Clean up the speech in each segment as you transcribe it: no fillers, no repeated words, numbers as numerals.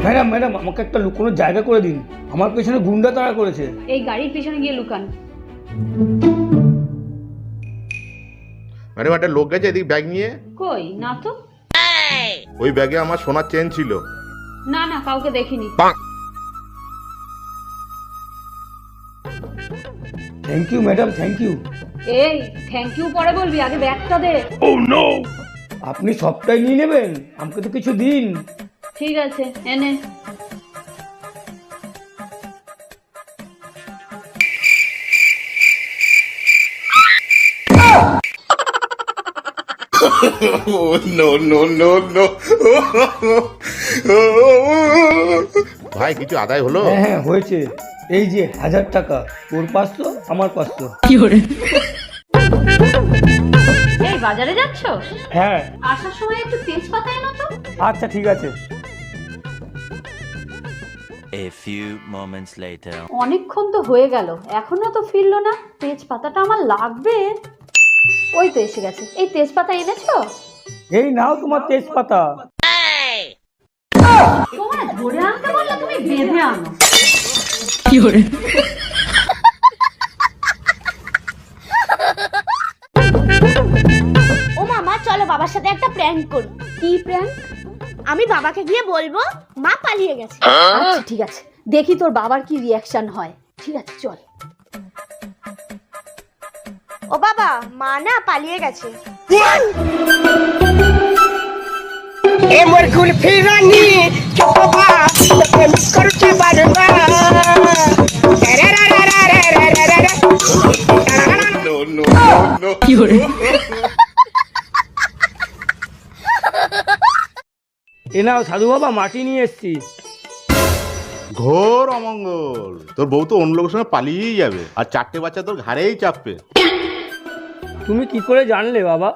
Madam madam আমাকে একটা লুকোনোর জায়গা করে দিন, আমার পেছনে গুন্ডা তাড়া করেছে। এই গাড়ির পিছনে গিয়ে লুকান। ম্যাডাম একটা লোক গেছে এদিক ব্যাগ নিয়ে। কই না তো। ওই ব্যাগে আমার সোনার চেন ছিল। না না, কাউকে দেখিনি। Thank you madam, thank you. এই থ্যাংক ইউ পরে বলবি, আগে ব্যাগটা দে। আপনি সবটাই নিয়ে নেবেন, আমাকে তো কিছু দিন। ঠিক আছে, এনে। ভাই কিছু আদায় হলো? হ্যাঁ হ্যাঁ হয়েছে, এই যে 1000 টাকা, তোর 500 আমার 500। এই বাজারে যাচ্ছ? হ্যাঁ। আসার সময় একটু তেজপাতা এনো তো। আচ্ছা ঠিক আছে। A few moments later. অনেকক্ষণ তো হয়ে গেল, এখনো তো ফিরলো না। তেজপাতাটা আমার লাগবে। ওই তো এসে গেছে। এই তেজপাতা এনেছো? এই নাও তোমার তেজপাতা। তোমার ধরে আনতে বললে তুমি বেঁধে আনো। ও মামা চলো বাবার সাথে একটা প্র্যাঙ্ক করি। কি প্র্যাঙ্ক? আমি বাবাকে গিয়ে বলবো মা পালিয়ে গেছে। আচ্ছা ঠিক আছে, দেখি তোর বাবার কি রিয়াকশন হয়। ঠিক আছে চল। ও বাবা, মা না পালিয়ে গেছে। এ মোর কুলফি রানী চোপা তোকে মিস করতে পারবা এ নাও সাধু বাবা, মাটি নিয়ে এসছি। ঘোর অমঙ্গল, তোর বউ তো অন্য লোকের সঙ্গে পালিয়েই যাবে, আর 4টে বাচ্চা তোর ঘাড়েই চাপবে। তুমি কি করে জানলে বাবা?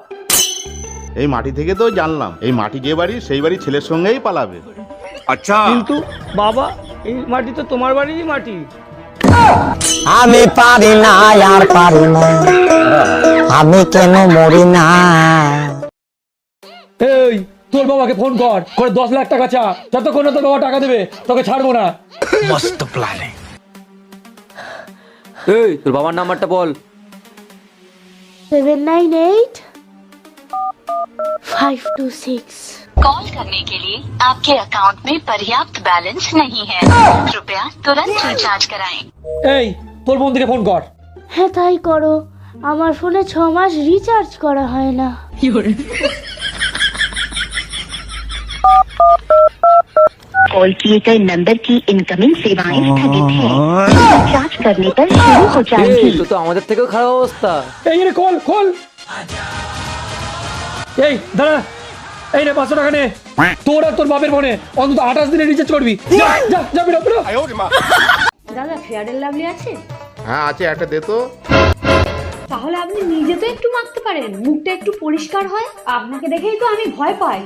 এই মাটি থেকে তো জানলাম, এই মাটি যে বাড়ি সেই বাড়ি ছেলের সঙ্গেই পালাবে। কিন্তু বাবা, এই মাটি তো তোমার বাড়িরই মাটি। আমি পারি না আর পারি না, আমি কেন মরি না। এই তোর বাবাকে ফোন কর, করে 10 লাখ টাকা চা, যতক্ষণ না তোর বাবা টাকা দেবে তোকে ছাড়বো না। Must planning. এই তোর বাবার নাম্বারটা বল। 798-526। कॉल करने के लिए आपके अकाउंट में पर्याप्त बैलेंस नहीं है, कृपया तुरंत रिचार्ज कराएं। এই তোর বন্ধুকে ফোন কর। হ্যাঁ তাই করো, আমার ফোনে 6 মাস রিচার্জ করা হয় না। कॉल किए गए नंबर की इनकमिंग सेवाएं स्थगित हैं। रिचार्ज करने पर शुरू हो এই जाएगी। তো আমাদের থেকেও খারাপ অবস্থা। এই রে কল কল। এই দাঁড়া, এই রে 500 টাকা নে। তোর আর তোর বাপের ফোনে অন্তত 28 দিনে রিচার্জ করবি। যা যা যা বেরো বেরো। দাদা ফেয়ার এন্ড লাভলি আছে? হ্যাঁ আছে, একটা দে তো। তাহলে আপনি নিজে তো একটু মাখতে পারেন, মুখটা একটু পরিষ্কার হয়। আপনাকে দেখেই তো আমি ভয় পাই।